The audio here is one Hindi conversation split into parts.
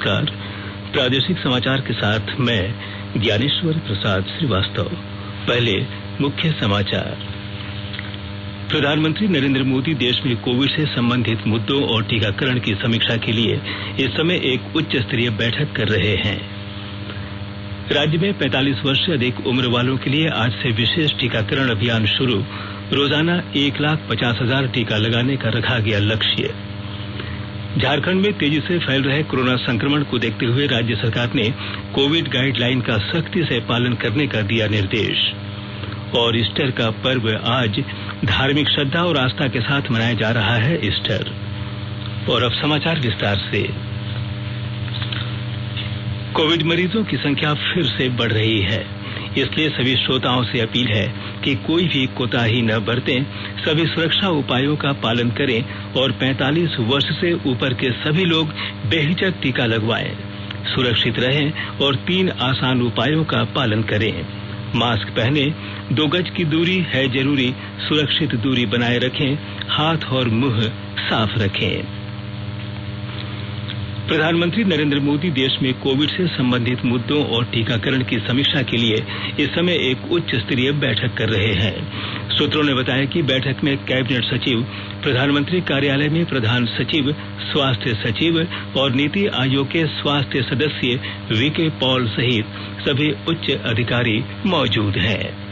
नमस्कार। प्रादेशिक समाचार के साथ मैं ज्ञानेश्वर प्रसाद श्रीवास्तव। पहले मुख्य समाचार। प्रधानमंत्री नरेंद्र मोदी देश में कोविड से संबंधित मुद्दों और टीकाकरण की समीक्षा के लिए इस समय एक उच्च स्तरीय बैठक कर रहे हैं। राज्य में 45 वर्ष से अधिक उम्र वालों के लिए आज से विशेष टीकाकरण अभियान शुरू। रोजाना 1,50,000 टीका लगाने का रखा गया लक्ष्य। झारखंड में तेजी से फैल रहे कोरोना संक्रमण को देखते हुए राज्य सरकार ने कोविड गाइडलाइन का सख्ती से पालन करने का दिया निर्देश। और ईस्टर का पर्व आज धार्मिक श्रद्धा और आस्था के साथ मनाया जा रहा है ईस्टर। और अब समाचार विस्तार से। कोविड मरीजों की संख्या फिर से बढ़ रही है, इसलिए सभी श्रोताओं से अपील है कि कोई भी कोताही न बरतें, सभी सुरक्षा उपायों का पालन करें और 45 वर्ष से ऊपर के सभी लोग बेहिचक टीका लगवाएं। सुरक्षित रहें और 3 आसान उपायों का पालन करें। मास्क पहने, 2 गज की दूरी है जरूरी, सुरक्षित दूरी बनाए रखें, हाथ और मुंह साफ रखें। प्रधानमंत्री नरेंद्र मोदी देश में कोविड से संबंधित मुद्दों और टीकाकरण की समीक्षा के लिए इस समय एक उच्च स्तरीय बैठक कर रहे हैं। सूत्रों ने बताया कि बैठक में कैबिनेट सचिव, प्रधानमंत्री कार्यालय में प्रधान सचिव, स्वास्थ्य सचिव और नीति आयोग के स्वास्थ्य सदस्य वीके पॉल सहित सभी उच्च अधिकारी मौजूद हैं।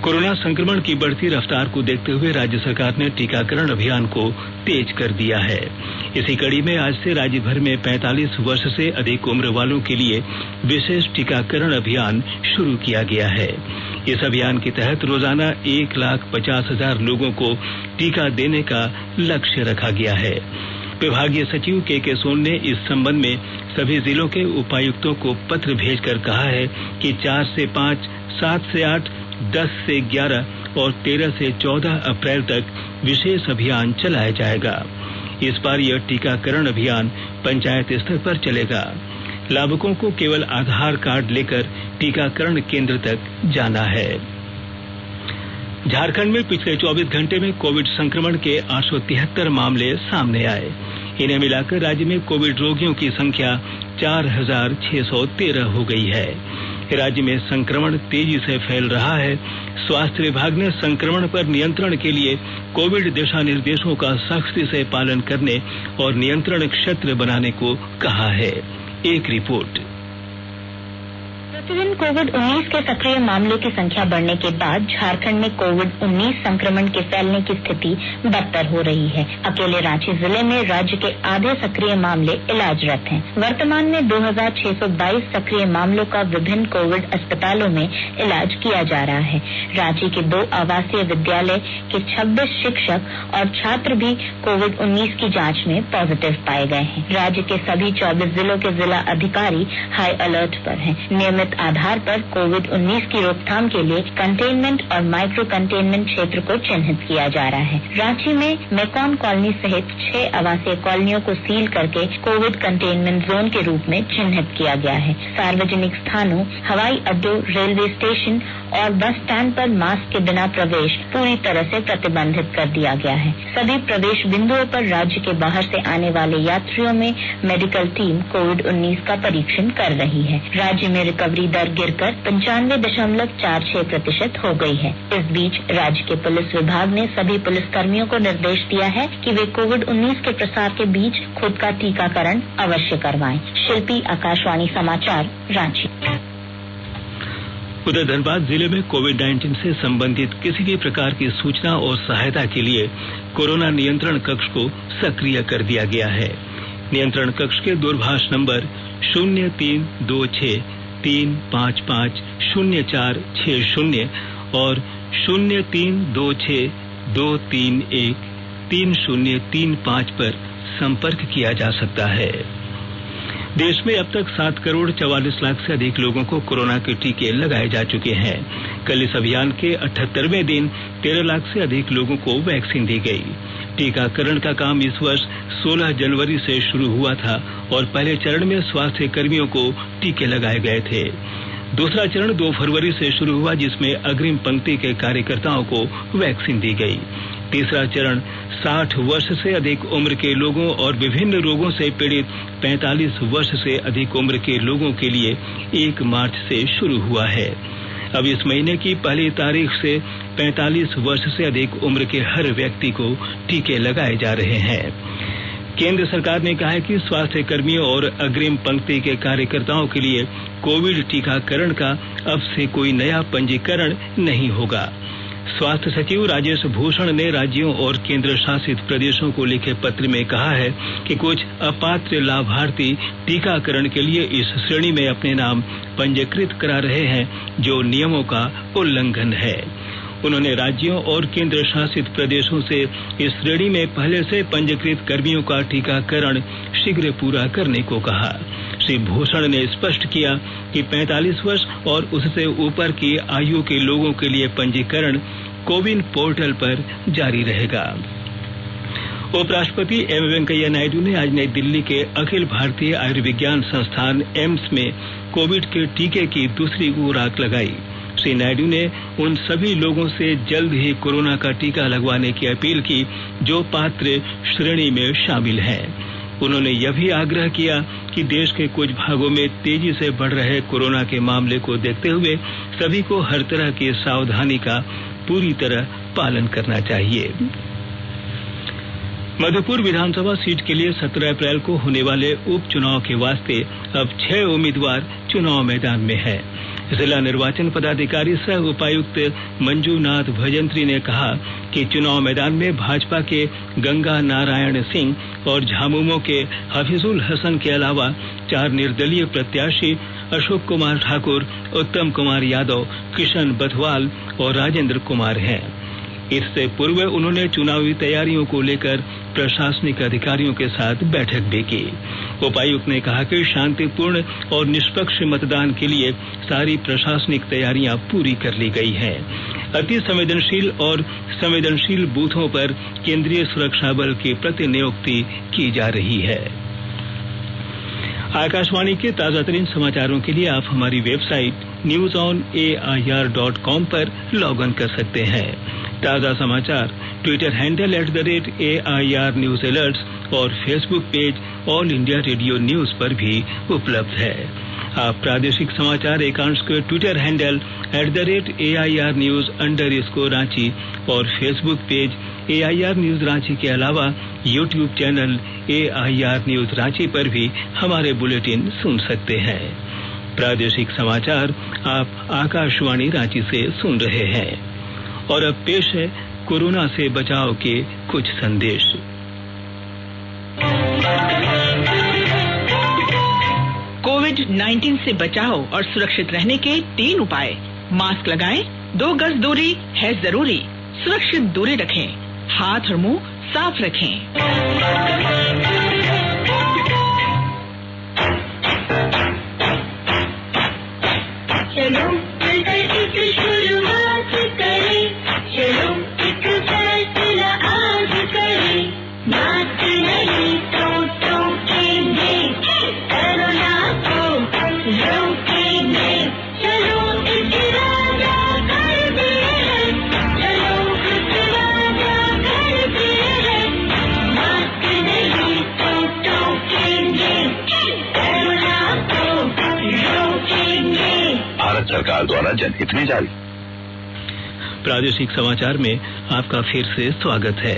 कोरोना संक्रमण की बढ़ती रफ्तार को देखते हुए राज्य सरकार ने टीकाकरण अभियान को तेज कर दिया है। इसी कड़ी में आज से राज्य भर में 45 वर्ष से अधिक उम्र वालों के लिए विशेष टीकाकरण अभियान शुरू किया गया है। इस अभियान के तहत रोजाना 1,50,000 लोगों को टीका देने का लक्ष्य रखा गया है। विभागीय सचिव के सोन ने इस संबंध में सभी जिलों के उपायुक्तों को पत्र भेजकर कहा है कि 4 से 5, 7 से 8, 10 से 11 और 13 से 14 अप्रैल तक विशेष अभियान चलाया जाएगा। इस बार यह टीकाकरण अभियान पंचायत स्तर पर चलेगा। लाभुकों को केवल आधार कार्ड लेकर टीकाकरण केंद्र तक जाना है। झारखंड में पिछले 24 घंटे में कोविड संक्रमण के 873 मामले सामने आए। इन्हें मिलाकर राज्य में कोविड रोगियों की संख्या 4,613 हो गई है। राज्य में संक्रमण तेजी से फैल रहा है। स्वास्थ्य विभाग ने संक्रमण पर नियंत्रण के लिए कोविड दिशा निर्देशों का सख्ती से पालन करने और नियंत्रण क्षेत्र बनाने को कहा है। एक रिपोर्ट। प्रतिदिन कोविड-19 के सक्रिय मामलों की संख्या बढ़ने के बाद झारखंड में कोविड-19 संक्रमण के फैलने की स्थिति बदतर हो रही है। अकेले रांची जिले में राज्य के आधे सक्रिय मामले इलाजरत हैं। वर्तमान में 2,622 सक्रिय मामलों का विभिन्न कोविड अस्पतालों में इलाज किया जा रहा है। रांची के 2 आवासीय विद्यालय के 26 शिक्षक और छात्र भी कोविड-19 की जांच में पॉजिटिव पाए गए हैं। राज्य के सभी 24 जिलों के जिला अधिकारी हाई अलर्ट पर हैं। नियमित आधार पर कोविड-19 की रोकथाम के लिए कंटेनमेंट और माइक्रो कंटेनमेंट क्षेत्र को चिन्हित किया जा रहा है। रांची में मेकॉन कॉलोनी सहित 6 आवासीय कॉलोनियों को सील करके कोविड कंटेनमेंट जोन के रूप में चिन्हित किया गया है। सार्वजनिक स्थानों, हवाई अड्डों, रेलवे स्टेशन और बस स्टैंड पर मास्क के बिना प्रवेश पूरी तरह से प्रतिबंधित कर दिया गया है। सभी प्रवेश बिंदुओं पर राज्य के बाहर से आने वाले यात्रियों में मेडिकल टीम कोविड-19 का परीक्षण कर रही है। राज्य में रिकवरी दर गिरकर 95.46% हो गई है। इस बीच राज्य के पुलिस विभाग ने सभी पुलिसकर्मियों को निर्देश दिया है कि वे कोविड-19 के प्रसार के बीच खुद का टीकाकरण अवश्य करवाएं। शिल्पी, आकाशवाणी समाचार, रांची। उधर धनबाद जिले में कोविड-19 से संबंधित किसी भी प्रकार की सूचना और सहायता के लिए कोरोना नियंत्रण कक्ष को सक्रिय कर दिया गया है। नियंत्रण कक्ष के दूरभाष नंबर 0326 355 0460 और 0326 231 3035 पर संपर्क किया जा सकता है। देश में अब तक 7 करोड़ 44 लाख से अधिक लोगों को कोरोना के टीके लगाए जा चुके हैं। कल इस अभियान के 78वें दिन 13 लाख से अधिक लोगों को वैक्सीन दी गई। टीकाकरण का काम इस वर्ष 16 जनवरी से शुरू हुआ था और पहले चरण में स्वास्थ्य कर्मियों को टीके लगाए गए थे। दूसरा चरण 2 फरवरी से शुरू हुआ, जिसमें अग्रिम पंक्ति के कार्यकर्ताओं को वैक्सीन दी गई। तीसरा चरण 60 वर्ष से अधिक उम्र के लोगों और विभिन्न रोगों से पीड़ित 45 वर्ष से अधिक उम्र के लोगों के लिए 1 मार्च से शुरू हुआ है। अब इस महीने की पहली तारीख से 45 वर्ष से अधिक उम्र के हर व्यक्ति को टीके लगाए जा रहे हैं। केंद्र सरकार ने कहा है कि स्वास्थ्य कर्मियों और अग्रिम पंक्ति के कार्यकर्ताओं के लिए कोविड टीकाकरण का अब से कोई नया पंजीकरण नहीं होगा। स्वास्थ्य सचिव राजेश भूषण ने राज्यों और केंद्र शासित प्रदेशों को लिखे पत्र में कहा है कि कुछ अपात्र लाभार्थी टीकाकरण के लिए इस श्रेणी में अपने नाम पंजीकृत करा रहे हैं, जो नियमों का उल्लंघन है। उन्होंने राज्यों और केंद्र शासित प्रदेशों से इस श्रेणी में पहले से पंजीकृत कर्मियों का टीकाकरण शीघ्र पूरा करने को कहा। श्री भूषण ने स्पष्ट किया कि 45 वर्ष और उससे ऊपर की आयु के लोगों के लिए पंजीकरण कोविन पोर्टल पर जारी रहेगा। उपराष्ट्रपति एम वेंकैया नायडू ने आज नई दिल्ली के अखिल भारतीय आयुर्विज्ञान संस्थान एम्स में कोविड के टीके की दूसरी खुराक लगाई। श्री नायडू ने उन सभी लोगों से जल्द ही कोरोना का टीका लगवाने की अपील की जो पात्र श्रेणी में शामिल हैं। उन्होंने यह भी आग्रह किया कि देश के कुछ भागों में तेजी से बढ़ रहे कोरोना के मामले को देखते हुए सभी को हर तरह की सावधानी का पूरी तरह पालन करना चाहिए। मधुपुर विधानसभा सीट के लिए 17 अप्रैल को होने वाले उपचुनाव के वास्ते अब 6 उम्मीदवार चुनाव मैदान में हैं। जिला निर्वाचन पदाधिकारी सह उपायुक्त मंजूनाथ भजंत्री ने कहा कि चुनाव मैदान में भाजपा के गंगा नारायण सिंह और झामुमो के हफीजुल हसन के अलावा 4 निर्दलीय प्रत्याशी अशोक कुमार ठाकुर, उत्तम कुमार यादव, किशन बथवाल और राजेंद्र कुमार हैं। इससे पूर्व उन्होंने चुनावी तैयारियों को लेकर प्रशासनिक अधिकारियों के साथ बैठक भी की। उपायुक्त ने कहा कि शांतिपूर्ण और निष्पक्ष मतदान के लिए सारी प्रशासनिक तैयारियां पूरी कर ली गई हैं। अति संवेदनशील और संवेदनशील बूथों पर केंद्रीय सुरक्षा बल की प्रतिनियुक्ति की जा रही है। आकाशवाणी के ताजातरीन समाचारों के लिए आप हमारी वेबसाइट newsonair.com पर लॉग इन कर सकते हैं। ताजा समाचार Twitter handle @AIR news alerts और Facebook page All India Radio news पर भी उपलब्ध है। आप प्रादेशिक समाचार एकांश के Twitter handle @AIR news _Ranchi और Facebook page AIR news Ranchi के अलावा YouTube channel AIR news Ranchi पर भी हमारे बुलेटिन सुन सकते हैं। प्रादेशिक समाचार आप आकाशवाणी रांची से सुन रहे हैं। और अब पेश है कोरोना से बचाव के कुछ संदेश। कोविड-19 से बचाव और सुरक्षित रहने के 3 उपाय। मास्क लगाएं, 2 गज दूरी है जरूरी, सुरक्षित दूरी रखें, हाथ और मुंह साफ रखें। चलो मिलकर एक शुरुआत करें, चलो एक फैसला आज करें, मास्क नहीं तो टोकेंगे, कोरोना को रोकेंगे, चलो एक वादा करते हैं, चलो एक वादा करते हैं, मास्क नहीं तो टोकेंगे, कोरोना को रोकेंगे। भारत सरकार द्वारा जनहित में जारी। प्रादेशिक समाचार में आपका फिर से स्वागत है।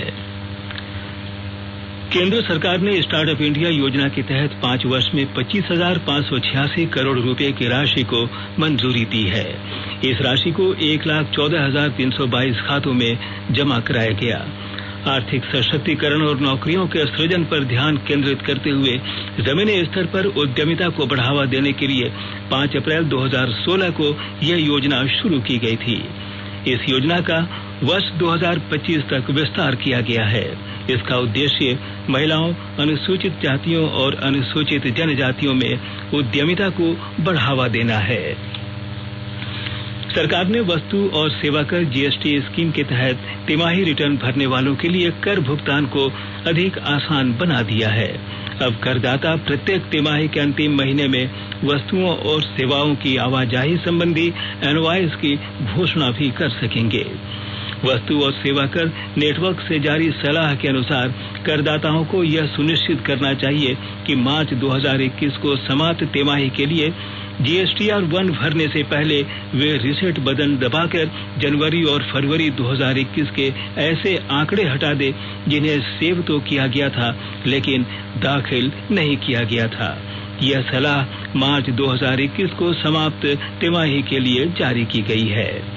केंद्र सरकार ने स्टार्टअप इंडिया योजना के तहत 5 वर्ष में 25,586 करोड़ रुपए की राशि को मंजूरी दी है। इस राशि को 1,14,322 खातों में जमा कराया गया। आर्थिक सशक्तिकरण और नौकरियों के सृजन पर ध्यान केंद्रित करते हुए जमीनी स्तर पर उद्यमिता को बढ़ावा देने के लिए 5 अप्रैल 2016 को यह योजना शुरू की गई थी। इस योजना का वर्ष 2025 तक विस्तार किया गया है। इसका उद्देश्य महिलाओं, अनुसूचित जातियों और अनुसूचित जनजातियों में उद्यमिता को बढ़ावा देना है। सरकार ने वस्तु और सेवाकर जीएसटी स्कीम के तहत तिमाही रिटर्न भरने वालों के लिए कर भुगतान को अधिक आसान बना दिया है। अब करदाता प्रत्येक तिमाही के अंतिम महीने में वस्तुओं और सेवाओं की आवाजाही संबंधी इनवॉइस की घोषणा भी कर सकेंगे। वस्तु और सेवा कर नेटवर्क से जारी सलाह के अनुसार करदाताओं को यह सुनिश्चित करना चाहिए कि मार्च 2021 को समाप्त तिमाही के लिए GSTR 1 भरने से पहले वे रीसेट बटन दबाकर जनवरी और फरवरी 2021 के ऐसे आंकड़े हटा दे जिन्हें सेव तो किया गया था लेकिन दाखिल नहीं किया गया था। यह सलाह मार्च 2021 को समाप्त तिमाही के लिए जारी की गई है।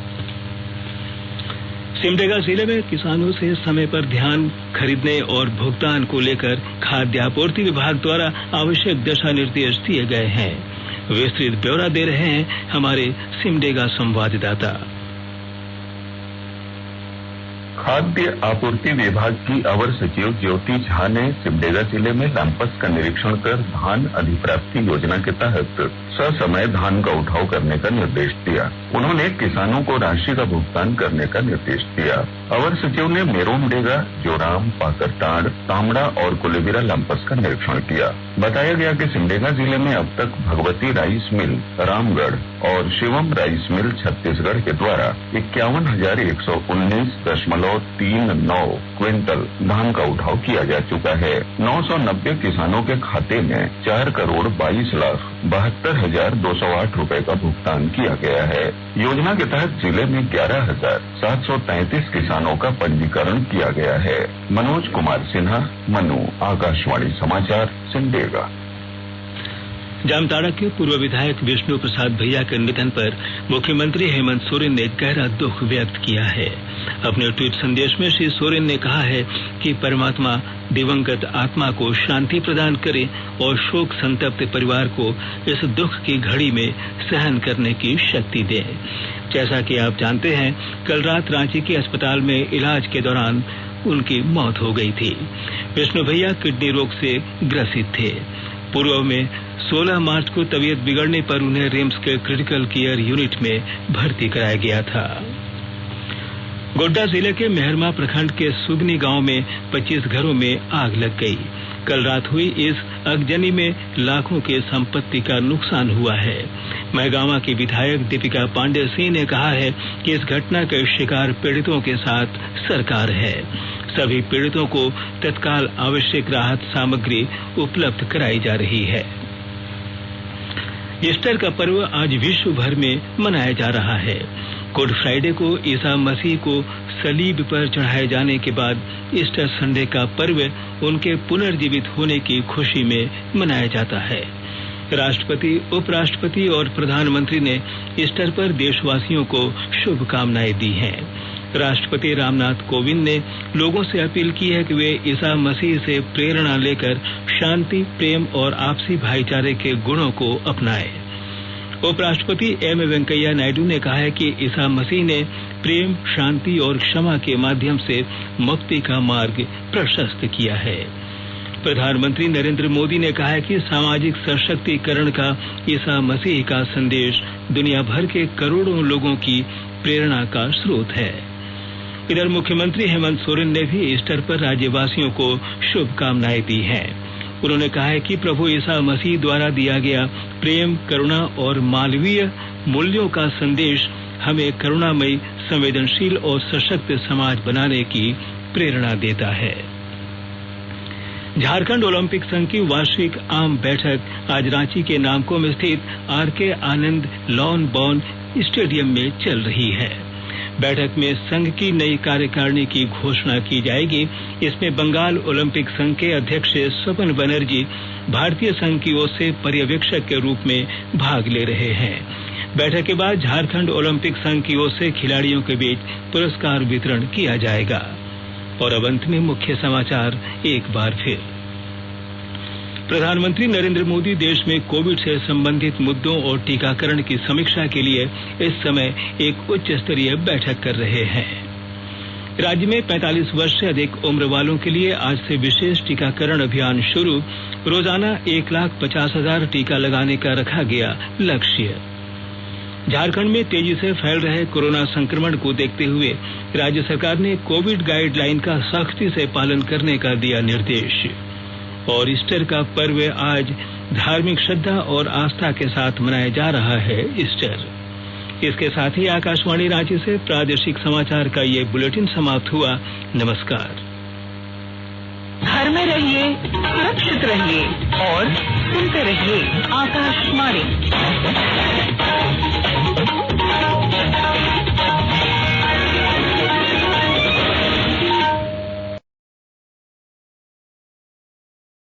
सिमडेगा जिले में किसानों से समय पर धान खरीदने और भुगतान को लेकर खाद्य आपूर्ति विभाग द्वारा आवश्यक दिशा निर्देश दिए गए हैं। विस्तृत ब्यौरा दे रहे हैं हमारे सिमडेगा संवाददाता। खाद्य आपूर्ति विभाग की अवर सचिव ज्योति झा ने सिमडेगा जिले में लैंपस का निरीक्षण कर धान अधिप्राप्ति योजना के तहत ससमय धान का उठाव करने का निर्देश दिया। उन्होंने किसानों को राशि का भुगतान करने का निर्देश दिया। अवर सचिव ने मेरोमडेगा, जोराम, पाकरटांड, तामड़ा और कुलेबिरा लैंपस का निरीक्षण किया। बताया गया कि सिमडेगा जिले में अब तक भगवती राइस मिल रामगढ़ और शिवम राइस मिल छत्तीसगढ़ के द्वारा 51,119.39 क्विंटल धान का उठाव किया जा चुका है। 990 किसानों के खाते में 4,22,72,208 रुपए का भुगतान किया गया है। योजना के तहत जिले में 11,733 किसानों का पंजीकरण किया गया है। मनोज कुमार सिन्हा, मनु, आकाशवाणी समाचार, सिमडेगा। जामताड़ा के पूर्व विधायक विष्णु प्रसाद भैया के निधन पर मुख्यमंत्री हेमंत सोरेन ने गहरा दुख व्यक्त किया है। अपने ट्वीट संदेश में श्री सोरेन ने कहा है कि परमात्मा दिवंगत आत्मा को शांति प्रदान करे और शोक संतप्त परिवार को इस दुख की घड़ी में सहन करने की शक्ति दे। जैसा कि आप जानते हैं, कल रात रांची के अस्पताल में इलाज के दौरान उनकी मौत हो गई थी। विष्णु भैया किडनी रोग से ग्रसित थे। पूर्व में 16 मार्च को तबीयत बिगड़ने पर उन्हें रिम्स के क्रिटिकल केयर यूनिट में भर्ती कराया गया था। गोड्डा जिले के मेहरमा प्रखंड के सुगनी गांव में 25 घरों में आग लग गई। कल रात हुई इस आगजनी में लाखों के संपत्ति का नुकसान हुआ है। महगामा की विधायक दीपिका पांडे सिंह ने कहा है कि इस घटना के शिकार पीड़ितों के साथ सरकार है। सभी पीड़ितों को तत्काल आवश्यक राहत सामग्री उपलब्ध कराई जा रही है। ईस्टर का पर्व आज विश्व भर में मनाया जा रहा है। गुड फ्राइडे को ईसा मसीह को सलीब पर चढ़ाए जाने के बाद ईस्टर संडे का पर्व उनके पुनर्जीवित होने की खुशी में मनाया जाता है। राष्ट्रपति, उपराष्ट्रपति और प्रधानमंत्री ने ईस्टर पर देशवासियों को शुभकामनाएं दी हैं। राष्ट्रपति रामनाथ कोविंद ने लोगों से अपील की है कि वे ईसा मसीह से प्रेरणा लेकर शांति, प्रेम और आपसी भाईचारे के गुणों को अपनाएं। उपराष्ट्रपति एम वेंकैया नायडू ने कहा है कि ईसा मसीह ने प्रेम, शांति और क्षमा के माध्यम से मुक्ति का मार्ग प्रशस्त किया है। प्रधानमंत्री नरेंद्र मोदी ने कहा है कि सामाजिक सशक्तिकरण का ईसा मसीह का संदेश दुनिया भर के करोड़ों लोगों की प्रेरणा का स्रोत है। इधर मुख्यमंत्री हेमंत सोरेन ने भी ईस्टर पर राज्यवासियों को शुभकामनाएं दी हैं। उन्होंने कहा है कि प्रभु ईसा मसीह द्वारा दिया गया प्रेम, करुणा और मानवीय मूल्यों का संदेश हमें करुणामयी, संवेदनशील और सशक्त समाज बनाने की प्रेरणा देता है। झारखंड ओलंपिक संघ की वार्षिक आम बैठक आज रांची के नामकुम स्थित RK आनंद लॉन बॉर्न स्टेडियम में चल रही है। बैठक में संघ की नई कार्यकारिणी की घोषणा की जाएगी। इसमें बंगाल ओलंपिक संघ के अध्यक्ष स्वपन बनर्जी भारतीय संघ की ओर से पर्यवेक्षक के रूप में भाग ले रहे हैं। बैठक के बाद झारखंड ओलंपिक संघ की ओर से खिलाड़ियों के बीच पुरस्कार वितरण किया जाएगा। और अब अंत में मुख्य समाचार एक बार फिर। प्रधानमंत्री नरेंद्र मोदी देश में कोविड से संबंधित मुद्दों और टीकाकरण की समीक्षा के लिए इस समय एक उच्च स्तरीय बैठक कर रहे हैं। राज्य में 45 वर्ष से अधिक उम्र वालों के लिए आज से विशेष टीकाकरण अभियान शुरू। रोजाना 1,50,000 टीका लगाने का रखा गया लक्ष्य। झारखंड में तेजी से फैल रहे कोरोना संक्रमण को देखते हुए राज्य सरकार ने कोविड गाइडलाइन का सख्ती से पालन करने का दिया निर्देश। और ईस्टर का पर्व आज धार्मिक श्रद्धा और आस्था के साथ मनाया जा रहा है। ईस्टर इसके साथ ही आकाशवाणी रांची से प्रादेशिक समाचार का ये बुलेटिन समाप्त हुआ। नमस्कार। घर में रहिए, सुरक्षित रहिए और सुनते रहिए आकाशवाणी।